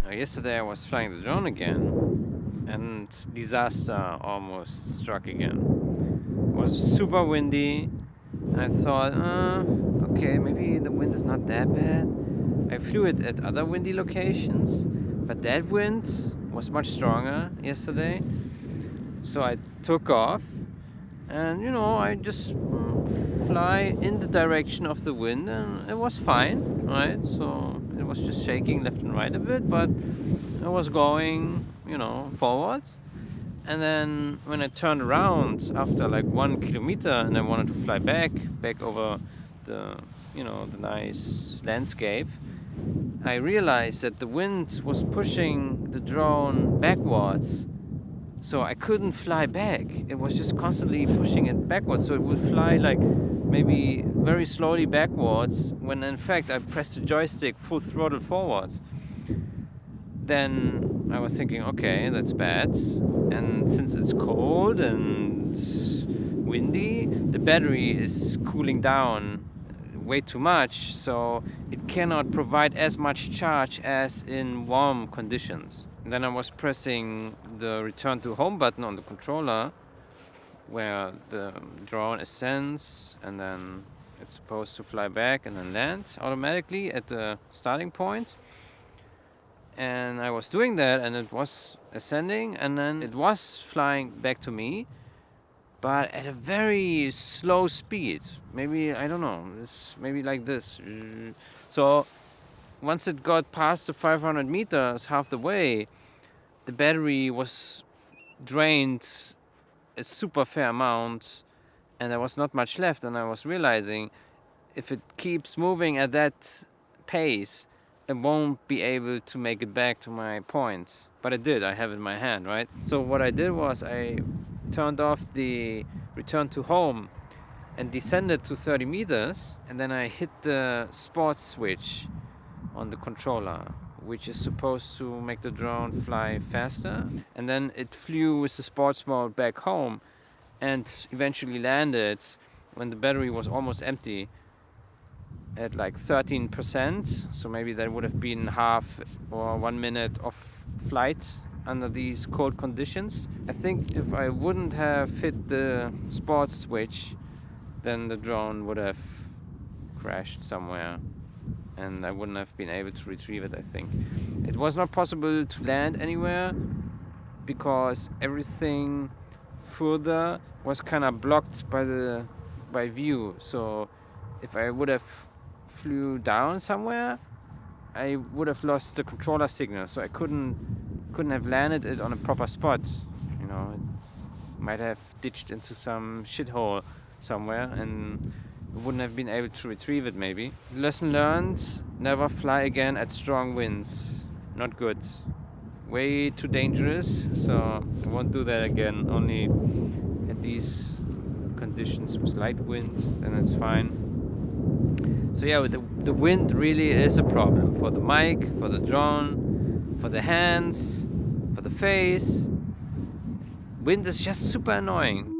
Yesterday I was flying the drone again, and disaster almost struck again. It was super windy, and I thought, okay, maybe the wind is not that bad. I flew it at other windy locations, but that wind was much stronger yesterday. So I took off, and I just fly in the direction of the wind, and it was fine, right? So it was just shaking left and right a bit, but it was going, forward. And then when I turned around after like 1 kilometer and I wanted to fly back over the, the nice landscape, I realized that the wind was pushing the drone backwards. So I couldn't fly back. It was just constantly pushing it backwards. So it would fly like maybe very slowly backwards when in fact I pressed the joystick full throttle forwards. Then I was thinking, okay, that's bad. And since it's cold and windy, the battery is cooling down way too much, so it cannot provide as much charge as in warm conditions. And then I was pressing the return to home button on the controller, where the drone ascends and then it's supposed to fly back and then land automatically at the starting point. And I was doing that, and it was ascending, and then it was flying back to me, but at a very slow speed. Maybe, I don't know, maybe like this. So once it got past the 500 meters, half the way, the battery was drained a super fair amount, and there was not much left. And I was realizing, if it keeps moving at that pace, it won't be able to make it back to my point. But it did, I have it in my hand, right? So what I did was I turned off the return to home and descended to 30 meters, and then I hit the sports switch on the controller, which is supposed to make the drone fly faster. And then it flew with the sports mode back home and eventually landed when the battery was almost empty at like 13%. So maybe that would have been half or 1 minute of flight under these cold conditions. I think if I wouldn't have hit the sports switch, then the drone would have crashed somewhere and I wouldn't have been able to retrieve it. I think it was not possible to land anywhere because everything further was kind of blocked by view. So if I would have flew down somewhere, I would have lost the controller signal, so I couldn't have landed it on a proper spot. It might have ditched into some shithole somewhere and wouldn't have been able to retrieve it maybe. Lesson learned, never fly again at strong winds. Not good. Way too dangerous, so I won't do that again. Only at these conditions with light wind, then it's fine. So yeah, the wind really is a problem for the mic, for the drone, for the hands, for the face. Wind is just super annoying.